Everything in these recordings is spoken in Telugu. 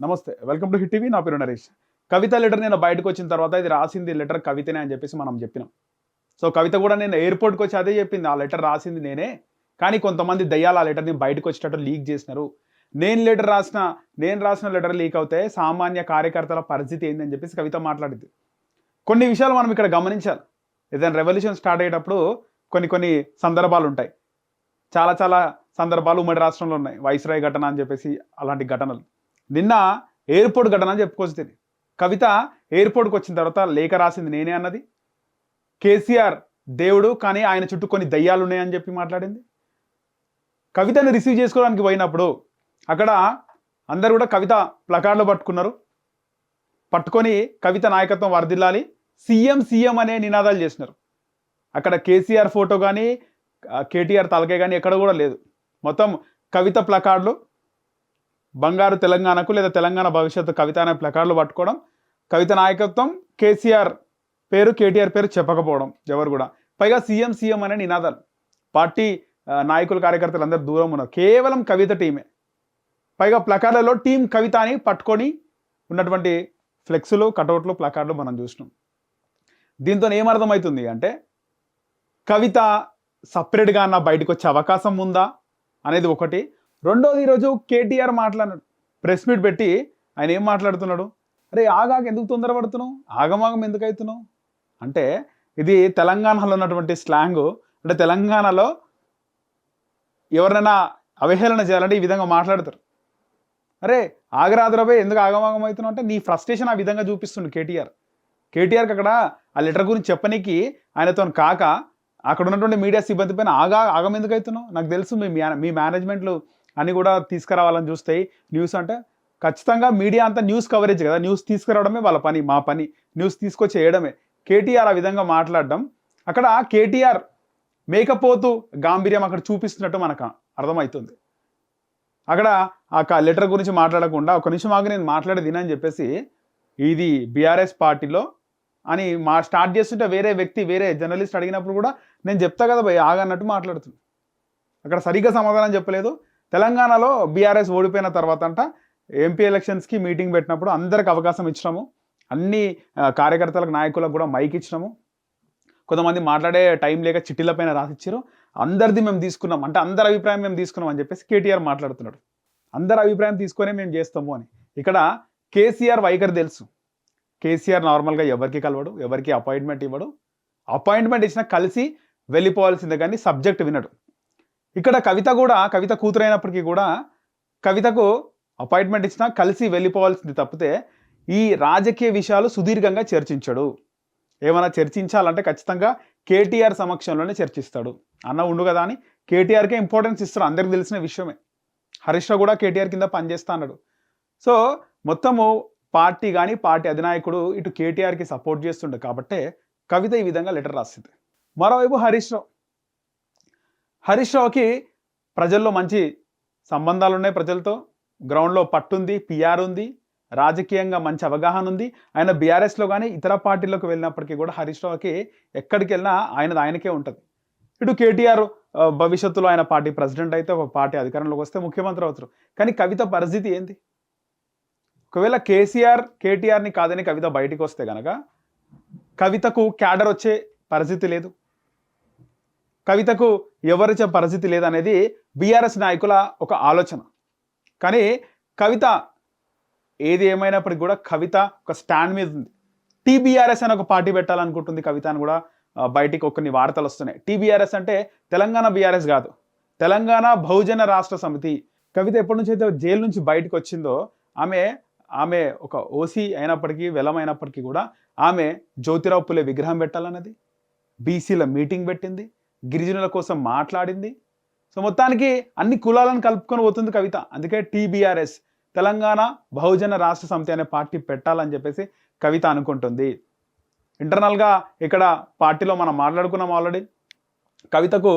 నమస్తే. Welcome to hit TV. నా పేరు నరేష్. కవిత లెటర్ నేను బయటకు వచ్చిన తర్వాత ఇది రాసింది లెటర్ కవితనే అని చెప్పేసి మనం చెప్పినాం. సో కవిత కూడా నేను ఎయిర్‌పోర్ట్‌కి వచ్చి అదే చెప్పింది. ఆ లెటర్ రాసింది నేనే. కానీ కొంతమంది దయ్యాలు ఆ లెటర్‌ని బయటకు వచ్చేటట్టు లీక్ చేసినారు. నేను రాసిన లెటర్ లీక్ అవుతే సామాన్య కార్యకర్తల పరిస్థితి ఏందని చెప్పేసి కవిత మాట్లాడింది. కొన్ని విషయాలు మనం ఇక్కడ గమనించాలి. ఏదైనా రెవల్యూషన్ స్టార్ట్ అయ్యేటప్పుడు కొన్ని సందర్భాలుంటాయి. చాలా సందర్భాలు ఉమ్మడి రాష్ట్రంలో ఉన్నాయి. వైస్‌రాయ్ ఘటన అని చెప్పేసి అలాంటి ఘటనలు. నిన్న ఎయిర్‌పోర్ట్ ఘటన అని చెప్పుకోవచ్చు దీన్ని. కవిత ఎయిర్‌పోర్ట్‌కి వచ్చిన తర్వాత లేఖ రాసింది నేనే అన్నది. కేసీఆర్ దేవుడు, కానీ ఆయన చుట్టూ కొన్ని దయ్యాలున్నాయని చెప్పి మాట్లాడింది. కవితని రిసీవ్ చేసుకోవడానికి పోయినప్పుడు అక్కడ అందరూ కూడా కవిత ప్లకార్డులు పట్టుకున్నారు. పట్టుకొని కవిత నాయకత్వం వర్ధిల్లాలి, సీఎం అనే నినాదాలు చేసినారు. అక్కడ కేసీఆర్ ఫోటో కానీ కేటీఆర్ తలకే కానీ ఎక్కడ కూడా లేదు. మొత్తం కవిత ప్లకార్డులు, బంగారు తెలంగాణకు లేదా తెలంగాణ భవిష్యత్తు కవిత అనే ప్లకార్డులు పట్టుకోవడం, కవిత నాయకత్వం, కేసీఆర్ పేరు కేటీఆర్ పేరు చెప్పకపోవడం ఎవరు కూడా. పైగా సీఎం అనే నినాదాలు. పార్టీ నాయకులు కార్యకర్తలు అందరూ దూరం ఉన్నారు. కేవలం కవిత టీమే. పైగా ప్లకార్డులలో టీం కవిత అని పట్టుకొని ఉన్నటువంటి ఫ్లెక్సులు, కటౌట్లు, ప్లకార్డులు మనం చూసినాం. దీంతో ఏమర్థమవుతుంది అంటే కవిత సపరేట్గా అన్న బయటకు వచ్చే అవకాశం ఉందా అనేది ఒకటి. రెండోది, ఈరోజు కేటీఆర్ మాట్లాడినాడు. ప్రెస్ మీట్ పెట్టి ఆయన ఏం మాట్లాడుతున్నాడు? అరే ఆగాక ఎందుకు తొందరపడుతున్నావు, ఆగమాగం ఎందుకు అవుతున్నావు అంటే, ఇది తెలంగాణలో ఉన్నటువంటి స్లాంగు. అంటే తెలంగాణలో ఎవరినైనా అవహేళన చేయాలంటే ఈ విధంగా మాట్లాడతారు. అరే ఆగరాదురబే ఎందుకు ఆగమాగం అవుతున్నావు అంటే నీ ఫ్రస్ట్రేషన్ ఆ విధంగా చూపిస్తుండు కేటీఆర్కి అక్కడ ఆ లెటర్ గురించి చెప్పనీకి ఆయనతో కాక అక్కడ ఉన్నటువంటి మీడియా సిబ్బంది పైన ఆగం ఎందుకు అవుతున్నావు, నాకు తెలుసు మీ మేనేజ్మెంట్లు అని కూడా తీసుకురావాలని చూస్తాయి న్యూస్ అంటే. ఖచ్చితంగా మీడియా అంతా న్యూస్ కవరేజ్ కదా, న్యూస్ తీసుకురావడమే వాళ్ళ పని, మా పని న్యూస్ తీసుకొచ్చి వేయడమే. కేటీఆర్ ఆ విధంగా మాట్లాడడం, అక్కడ కేటీఆర్ మేకపోతూ గాంభీర్యం అక్కడ చూపిస్తున్నట్టు మనకు అర్థమవుతుంది. అక్కడ ఆ లెటర్ గురించి మాట్లాడకుండా ఒక నిమిషం ఆగి నేను మాట్లాడేది అని చెప్పేసి, ఇది బీఆర్ఎస్ పార్టీలో అని స్టార్ట్ చేస్తుంటే వేరే జర్నలిస్ట్ అడిగినప్పుడు కూడా నేను చెప్తా కదా భయ్ ఆగన్నట్టు మాట్లాడుతుంది. అక్కడ సరిగ్గా సమాధానం చెప్పలేదు. తెలంగాణలో బీఆర్ఎస్ ఓడిపోయిన తర్వాత అంట ఎంపీ ఎలక్షన్స్కి మీటింగ్ పెట్టినప్పుడు అందరికి అవకాశం ఇచ్చినాము, అన్ని కార్యకర్తలకు నాయకులకు కూడా మైక్ ఇచ్చినాము. కొంతమంది మాట్లాడే టైం లేక చిట్టీలపైన రాసిచ్చారు. అందరిది మేము తీసుకున్నాం అంటే అందరి అభిప్రాయం మేము తీసుకున్నాం అని చెప్పేసి కేటీఆర్ మాట్లాడుతున్నాడు. అందరి అభిప్రాయం తీసుకొనే మేము చేస్తాము అని. ఇక్కడ కేసీఆర్ వైఖరి తెలుసు. కేసీఆర్ నార్మల్గా ఎవరికి కలవడు, ఎవరికి అపాయింట్మెంట్ ఇవ్వడు. అపాయింట్మెంట్ ఇచ్చినా కలిసి వెళ్ళిపోవాల్సిందే కానీ సబ్జెక్ట్ వినడు. ఇక్కడ కవిత కూతురైనప్పటికీ కూడా కవితకు అపాయింట్మెంట్ ఇచ్చినా కలిసి వెళ్ళిపోవాల్సింది తప్పితే ఈ రాజకీయ విషయాలు సుదీర్ఘంగా చర్చించడు. ఏమైనా చర్చించాలంటే ఖచ్చితంగా కేటీఆర్ సమక్షంలోనే చర్చిస్తాడు. అన్న ఉండు కదా అని కేటీఆర్కే ఇంపార్టెన్స్ ఇస్తాడు, అందరికి తెలిసిన విషయమే. హరీష్ రావు కూడా కేటీఆర్ కింద పనిచేస్తా అన్నాడు. సో మొత్తము పార్టీ కానీ పార్టీ అధినాయకుడు ఇటు కేటీఆర్కి సపోర్ట్ చేస్తుండే కాబట్టే కవిత ఈ విధంగా లెటర్ రాసింది. మరోవైపు హరీష్ రావుకి ప్రజల్లో మంచి సంబంధాలు ఉన్నాయి, ప్రజలతో గ్రౌండ్లో పట్టుంది, పిఆర్ ఉంది, రాజకీయంగా మంచి అవగాహన ఉంది. ఆయన బీఆర్ఎస్లో కానీ ఇతర పార్టీలకు వెళ్ళినప్పటికీ కూడా హరీష్ రావుకి ఎక్కడికి వెళ్ళినా ఆయనకే ఉంటుంది. ఇటు కేటీఆర్ భవిష్యత్తులో ఆయన పార్టీ ప్రెసిడెంట్ అయితే, ఒక పార్టీ అధికారంలోకి వస్తే ముఖ్యమంత్రి అవుతారు. కానీ కవిత పరిస్థితి ఏంది? ఒకవేళ కేటీఆర్ని కాదని కవిత బయటికి వస్తే కనుక కవితకు క్యాడర్ వచ్చే పరిస్థితి లేదు, కవితకు ఎవరిచ్చే పరిస్థితి లేదనేది బీఆర్ఎస్ నాయకుల ఒక ఆలోచన. కానీ కవిత ఏది ఏమైనప్పటికీ కూడా కవిత ఒక స్టాండ్ మీద ఉంది. టీబీఆర్ఎస్ అని ఒక పార్టీ పెట్టాలనుకుంటుంది కవిత అని కూడా బయటికి కొన్ని వార్తలు వస్తున్నాయి. టీబీఆర్ఎస్ అంటే తెలంగాణ బీఆర్ఎస్ కాదు, తెలంగాణ బహుజన రాష్ట్ర సమితి. కవిత ఎప్పటి నుంచి అయితే జైలు నుంచి బయటకు వచ్చిందో ఆమె ఒక ఓసీ అయినప్పటికీ వెలమైనప్పటికీ కూడా ఆమె జ్యోతిరావు పులే విగ్రహం పెట్టాలన్నది, బీసీల మీటింగ్ పెట్టింది, గిరిజనుల కోసం మాట్లాడింది. సో మొత్తానికి అన్ని కులాలను కలుపుకొని పోతుంది కవిత. అందుకే టీబీఆర్ఎస్ తెలంగాణ బహుజన రాష్ట్ర సమితి అనే పార్టీ పెట్టాలని చెప్పేసి కవిత అనుకుంటుంది. ఇంటర్నల్గా ఇక్కడ పార్టీలో మనం మాట్లాడుకున్నాం ఆల్రెడీ. కవితకు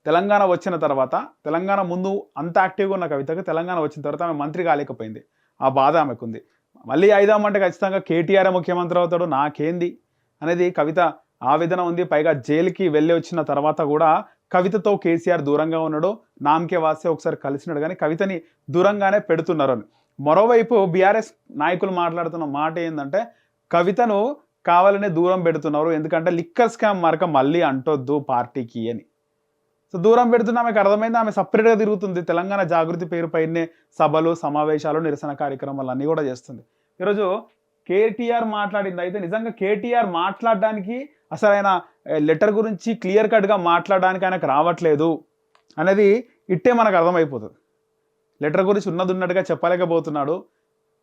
తెలంగాణ వచ్చిన తర్వాత, తెలంగాణ ముందు అంత యాక్టివ్గా ఉన్న కవితకు తెలంగాణ వచ్చిన తర్వాత ఆమె మంత్రి కాలేకపోయింది. ఆ బాధ ఆమెకుంది. మళ్ళీ అయిదామంటే ఖచ్చితంగా కేటీఆర్ ముఖ్యమంత్రి అవుతాడు, నాకేంది అనేది కవిత ఆవేదన ఉంది. పైగా జైలుకి వెళ్ళి వచ్చిన తర్వాత కూడా కవితతో కేసీఆర్ దూరంగా ఉన్నాడు, నామకే వాస్తే ఒకసారి కలిసినాడు, కానీ కవితని దూరంగానే పెడుతున్నారు అని. మరోవైపు బీఆర్ఎస్ నాయకులు మాట్లాడుతున్న మాట ఏంటంటే కవితను కావాలనే దూరం పెడుతున్నారు, ఎందుకంటే లిక్కర్ స్కామ్ మరక మళ్ళీ అంటొద్దు పార్టీకి అని. సో దూరం పెడుతున్న ఆమెకు అర్థమైంది, ఆమె సపరేట్గా తిరుగుతుంది, తెలంగాణ జాగృతి పేరుపైనే సభలు, సమావేశాలు, నిరసన కార్యక్రమాలు అన్నీ కూడా చేస్తుంది. ఈరోజు కేటీఆర్ మాట్లాడింది అయితే నిజంగా కేటీఆర్ మాట్లాడడానికి అసలు ఆయన లెటర్ గురించి క్లియర్ కట్గా మాట్లాడడానికి ఆయనకు రావట్లేదు అనేది ఇట్టే మనకు అర్థమైపోతుంది. లెటర్ గురించి ఉన్నట్టుగా చెప్పలేకపోతున్నాడు.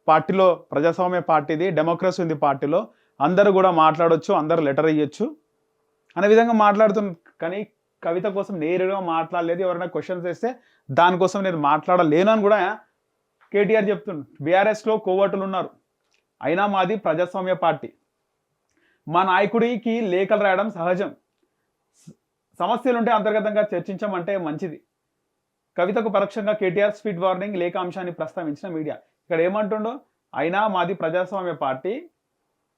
పార్టీలో ప్రజాస్వామ్య పార్టీది, డెమోక్రసీ ఉంది పార్టీలో, అందరూ కూడా మాట్లాడొచ్చు, అందరూ లెటర్ ఇవ్వచ్చు అనే విధంగా మాట్లాడుతున్నారు. కానీ కవిత కోసం నేరుగా మాట్లాడలేదు. ఎవరైనా క్వశ్చన్స్ వేస్తే దానికోసం నేను మాట్లాడలేను అని కూడా కేటీఆర్ చెప్తున్నాడు. బీఆర్ఎస్లో కోవటులు ఉన్నారు, అయినా మాది ప్రజాస్వామ్య పార్టీ, మా నాయకుడికి లేఖలు రాయడం సహజం, సమస్యలుంటే అంతర్గతంగా చర్చించమంటే మంచిది. కవితకు పరోక్షంగా కేటీఆర్ స్పీడ్ వార్నింగ్ లేఖ అంశాన్ని ప్రస్తావించిన మీడియా. ఇక్కడ ఏమంటుండో, అయినా మాది ప్రజాస్వామ్య పార్టీ,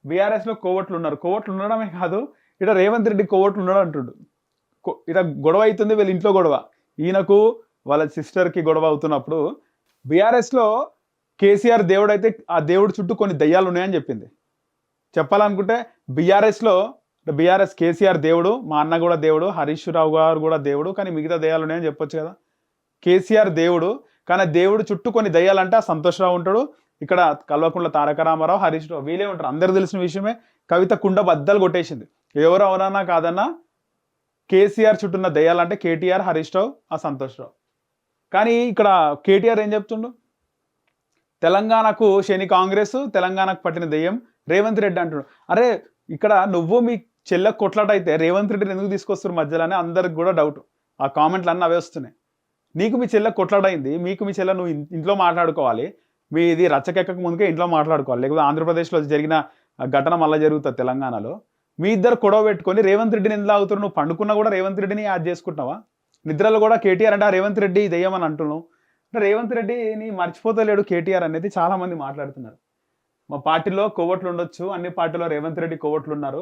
బీఆర్ఎస్లో కోవట్లు ఉన్నారు, కోవట్లు ఉండడమే కాదు ఇట రేవంత్ రెడ్డి కోవట్లు ఉన్నాడు అంటుండు. ఇట గొడవ అవుతుంది, వీళ్ళ ఇంట్లో గొడవ, ఈయనకు వాళ్ళ సిస్టర్కి గొడవ అవుతున్నప్పుడు బీఆర్ఎస్లో కేసీఆర్ దేవుడు అయితే ఆ దేవుడు చుట్టూ కొన్ని దయ్యాలు ఉన్నాయని చెప్పింది. చెప్పాలనుకుంటే బీఆర్ఎస్ కేసీఆర్ దేవుడు, మా అన్న కూడా దేవుడు, హరీష్ రావు గారు కూడా దేవుడు, కానీ మిగతా దయ్యాలు ఉన్నాయని చెప్పొచ్చు కదా. కేసీఆర్ దేవుడు, కానీ దేవుడు చుట్టూ కొన్ని దయ్యాలంటే ఆ సంతోష్ రావు ఉంటాడు, ఇక్కడ కల్వకుంట్ల తారక రామారావు, హరీష్ రావు, వీళ్ళే ఉంటారు. అందరు తెలిసిన విషయమే. కవిత కుండ బద్దలు కొట్టేసింది. ఎవరు అవునన్నా కాదన్నా కేసీఆర్ చుట్టూన్న దయ్యాలంటే కేటీఆర్, హరీష్ రావు, ఆ సంతోష్ రావు. కానీ ఇక్కడ కేటీఆర్ ఏం చెప్తుండు, తెలంగాణకు శని కాంగ్రెస్, తెలంగాణకు పట్టిన దెయ్యం రేవంత్ రెడ్డి అంటున్నాడు. అరే ఇక్కడ నువ్వు మీ చెల్లెకు కొట్లాట అయితే రేవంత్ రెడ్డిని ఎందుకు తీసుకొస్తారు మధ్యలోనే అందరికి కూడా డౌట్. ఆ కామెంట్లు అన్నీ అవే వస్తున్నాయి. నీకు మీ చెల్లెకు కొట్లాడైంది, మీకు మీ చెల్లె నువ్వు ఇంట్లో మాట్లాడుకోవాలి, మీ ఇది రచ్చకెక్కక ముందుకే ఇంట్లో మాట్లాడుకోవాలి, లేకపోతే ఆంధ్రప్రదేశ్లో జరిగిన ఘటన మళ్ళీ జరుగుతుంది తెలంగాణలో. మీ ఇద్దరు గొడవ పెట్టుకొని రేవంత్ రెడ్డిని ఎందుకు అవుతారు? నువ్వు పండుకున్నా కూడా రేవంత్ రెడ్డిని యాడ్ చేసుకుంటున్నావా? నిద్రలో కూడా కేటీఆర్ అంటే రేవంత్ రెడ్డి దెయ్యమని అంటున్నావు. అంటే రేవంత్ రెడ్డిని మర్చిపోతలేడు కేటీఆర్ అనేది చాలామంది మాట్లాడుతున్నారు. మా పార్టీలో కోవట్లు ఉండొచ్చు, అన్ని పార్టీలో రేవంత్ రెడ్డి కోవట్లు ఉన్నారు,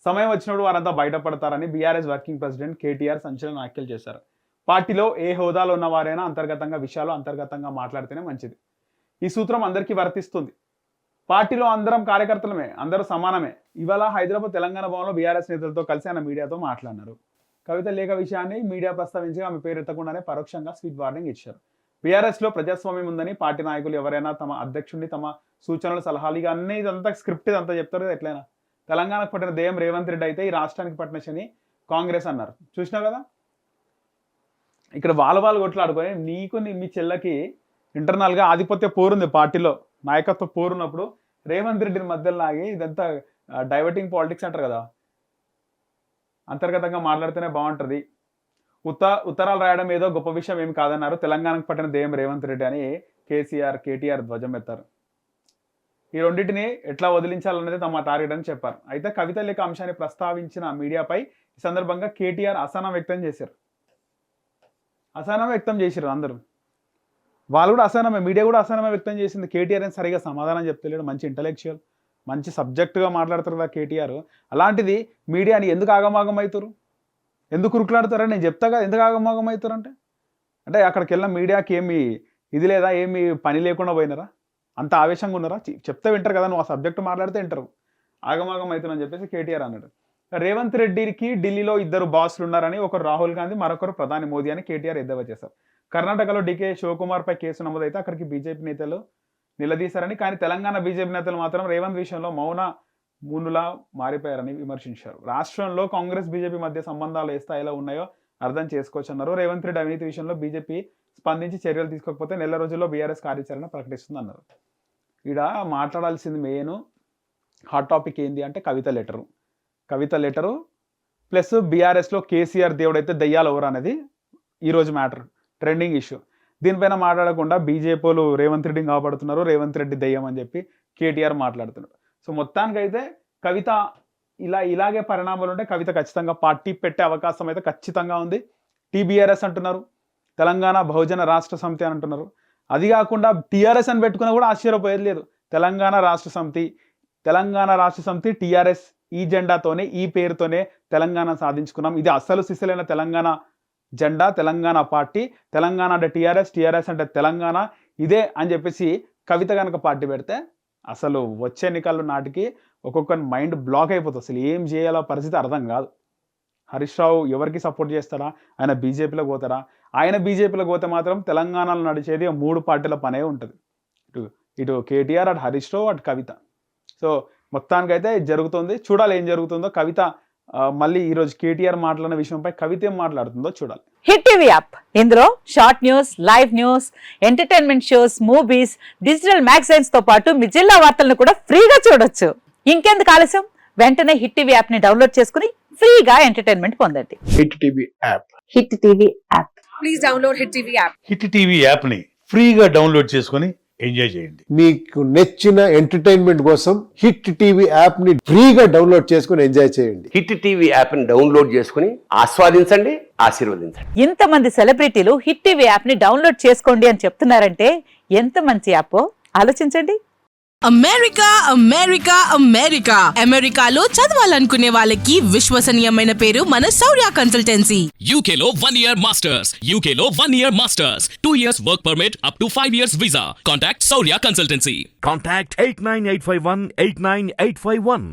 సమయం వచ్చినప్పుడు వారంతా బయటపడతారని బీఆర్ఎస్ వర్కింగ్ ప్రెసిడెంట్ కేటీఆర్ సంచలన వ్యాఖ్యలు చేశారు. పార్టీలో ఏ హోదాలో ఉన్నవారైనా అంతర్గతంగా విషయాలు అంతర్గతంగా మాట్లాడితేనే మంచిది. ఈ సూత్రం అందరికీ వర్తిస్తుంది. పార్టీలో అందరం కార్యకర్తలమే, అందరూ సమానమే. ఇవాళ హైదరాబాద్ తెలంగాణ భవన్లో బీఆర్ఎస్ నేతలతో కలిసి ఆయన మీడియాతో మాట్లాడినారు. కవిత లేఖ విషయాన్ని మీడియా ప్రస్తావించి ఆమె పేరు ఎత్తకుండానే పరోక్షంగా స్వీట్ వార్నింగ్ ఇచ్చారు. బీఆర్ఎస్లో ప్రజాస్వామ్యం ఉందని, పార్టీ నాయకులు ఎవరైనా తమ అధ్యక్షుడిని తమ సూచనలు, సలహాలు ఇక అన్ని ఇదంతా స్క్రిప్ట్ ఇదంతా చెప్తారు కదా. ఎట్లయినా తెలంగాణకు పట్టిన దెయ్యం రేవంత్ రెడ్డి అయితే ఈ రాష్ట్రానికి పట్టిన శని కాంగ్రెస్ అన్నారు. చూసినావు కదా, ఇక్కడ వాళ్ళు కొట్లాడుకొని నీకు మీ చెల్లకి ఇంటర్నల్గా ఆధిపత్య పోరుంది పార్టీలో, నాయకత్వ పోరున్నప్పుడు రేవంత్ రెడ్డిని మధ్యలో లాగి ఇదంతా డైవర్టింగ్ పాలిటిక్స్ అంటారు కదా, అంతర్గతంగా మాట్లాడితేనే బాగుంటుంది. ఉత్తరాలు రాయడం ఏదో గొప్ప విషయం ఏమి కాదన్నారు. తెలంగాణకు పట్టిన దెయ్యం రేవంత్ రెడ్డి అని కేటీఆర్ ధ్వజం ఎత్తారు. ఈ రెండింటిని ఎట్లా వదిలించాలనేది తమ టార్గెట్ అని చెప్పారు. అయితే కవిత లేఖ అంశాన్ని ప్రస్తావించిన మీడియాపై ఈ సందర్భంగా కేటీఆర్ అసహనం వ్యక్తం చేశారు. అందరూ వాళ్ళు కూడా అసహనమే, మీడియా కూడా అసహనమే వ్యక్తం చేసింది. కేటీఆర్ అని సరిగా సమాధానం చెప్తలేడు, మంచి ఇంటలెక్చువల్, మంచి సబ్జెక్టుగా మాట్లాడతారు కదా కేటీఆర్. అలాంటిది మీడియాని ఎందుకు ఆగమాగం అవుతారు, ఎందుకు ఉరుకులాడతారని నేను చెప్తా కదా. ఎందుకు ఆగమాగం అవుతారు అంటే అక్కడికి వెళ్ళిన మీడియాకి ఏమి ఇది లేదా, ఏమి పని లేకుండా పోయినారా, అంత ఆవేశంగా ఉన్నారా? చెప్తే వింటారు కదా, నువ్వు ఆ సబ్జెక్టు మాట్లాడితే వింటారు. ఆగమాగం అవుతారని చెప్పేసి కేటీఆర్ అన్నాడు. రేవంత్ రెడ్డికి ఢిల్లీలో ఇద్దరు బాసులు ఉన్నారని, ఒకరు రాహుల్ గాంధీ, మరొకరు ప్రధాని మోదీ అని కేటీఆర్ ఎద్దేవా చేశారు. కర్ణాటకలో డీకే శివకుమార్పై కేసు నమోదైతే అక్కడికి బీజేపీ నేతలు నిలదీశారని, కానీ తెలంగాణ బీజేపీ నేతలు మాత్రం రేవంత్ విషయంలో మౌన మూనులా మారిపోయారని విమర్శించారు. రాష్ట్రంలో కాంగ్రెస్ బీజేపీ మధ్య సంబంధాలు ఏ స్థాయిలో ఉన్నాయో అర్థం చేసుకోవచ్చు అన్నారు. రేవంత్ రెడ్డి అవినీతి విషయంలో బీజేపీ స్పందించి చర్యలు తీసుకోకపోతే నెల రోజుల్లో బీఆర్ఎస్ కార్యాచరణ ప్రకటిస్తుంది అన్నారు. ఇక్కడ మాట్లాడాల్సింది మెయిన్ హాట్ టాపిక్ ఏంటి అంటే కవిత లెటరు ప్లస్ బీఆర్ఎస్లో కేసీఆర్ దేవుడైతే దయ్యాలు ఎవరు అనేది ఈరోజు మ్యాటర్, ట్రెండింగ్ ఇష్యూ. దీనిపైన మాట్లాడకుండా బీజేపీలు రేవంత్ రెడ్డిని కాపాడుతున్నారు, రేవంత్ రెడ్డి దయ్యం అని చెప్పి కేటీఆర్ మాట్లాడుతున్నారు. సో మొత్తానికైతే కవిత ఇలాగే పరిణామాలు ఉంటే కవిత ఖచ్చితంగా పార్టీ పెట్టే అవకాశం అయితే ఖచ్చితంగా ఉంది. టీబీఆర్ఎస్ అంటున్నారు, తెలంగాణ బహుజన రాష్ట్ర సమితి అని అంటున్నారు. అది కాకుండా టీఆర్ఎస్ అని పెట్టుకున్నా కూడా ఆశ్చర్యపోయేది లేదు. తెలంగాణ రాష్ట్ర సమితి టీఆర్ఎస్ ఈ జెండాతోనే, ఈ పేరుతోనే తెలంగాణ సాధించుకున్నాం, ఇది అసలు సిసలైన తెలంగాణ జెండా, తెలంగాణ పార్టీ, తెలంగాణ అంటే టీఆర్ఎస్ అంటే తెలంగాణ, ఇదే అని చెప్పేసి కవిత కనుక పార్టీ పెడితే అసలు వచ్చే ఎన్నికల్లో నాటికి ఒక్కొక్క మైండ్ బ్లాక్ అయిపోతుంది, అసలు ఏం చేయాలో పరిస్థితి అర్థం కాదు. హరీష్ రావు ఎవరికి సపోర్ట్ చేస్తారా, ఆయన బీజేపీలోకి పోతారా? ఆయన బీజేపీలోకి పోతే మాత్రం తెలంగాణలో నడిచేది 3 పార్టీల పనే ఉంటుంది, ఇటు కేటీఆర్, అటు హరీష్ రావు, అటు కవిత. సో మొత్తానికైతే ఇది జరుగుతుంది, చూడాలి ఏం జరుగుతుందో. కవిత మళ్ళీ ఈరోజు కేటీఆర్ మాట్లాడిన విషయంపై కవిత ఏం మాట్లాడుతుందో చూడాలి. హిట్ టీవీ యాప్, ఇందులో short news, live news, entertainment shows, movies, digital magazines తో పాటు మీ జిల్లా వార్తలను కూడా ఫ్రీగా చూడొచ్చు. ఇంకెందుకు ఆలస్యం, వెంటనే హిట్ టీవీ యాప్ ని డౌన్లోడ్ చేసుకుని ఫ్రీగా ఎంటర్టైన్మెంట్ పొందండి. Hit TV app. Hit TV app. Please download hit TV app. Hit TV app ని ఫ్రీగా డౌన్లోడ్ చేసుకొని ఎంజాయ్ చేయండి. మీకు నచ్చిన ఎంటర్టైన్మెంట్ కోసం హిట్ టీవీ యాప్ ని ఫ్రీగా డౌన్లోడ్ చేసుకొని ఎంజాయ్ చేయండి. హిట్ టీవీ యాప్ ని డౌన్లోడ్ చేసుకుని ఆస్వాదించండి, ఆశీర్వదించండి. ఇంతమంది సెలబ్రిటీలు హిట్ టీవీ యాప్ ని డౌన్లోడ్ చేసుకోండి అని చెప్తున్నారంటే ఎంత మంచి యాప్ ఆలోచించండి. అమెరికా అమెరికా అమెరికా అమెరికాలో చదవాలనుకునే వాళ్ళకి విశ్వసనీయమైన పేరు మన శౌర్య కన్సల్టెన్సీ. UK లో 1 year masters, UK లో 1 year masters, 2 years work permit up to 5 years visa. Contact Saurya Consultancy. Contact 89851 89851.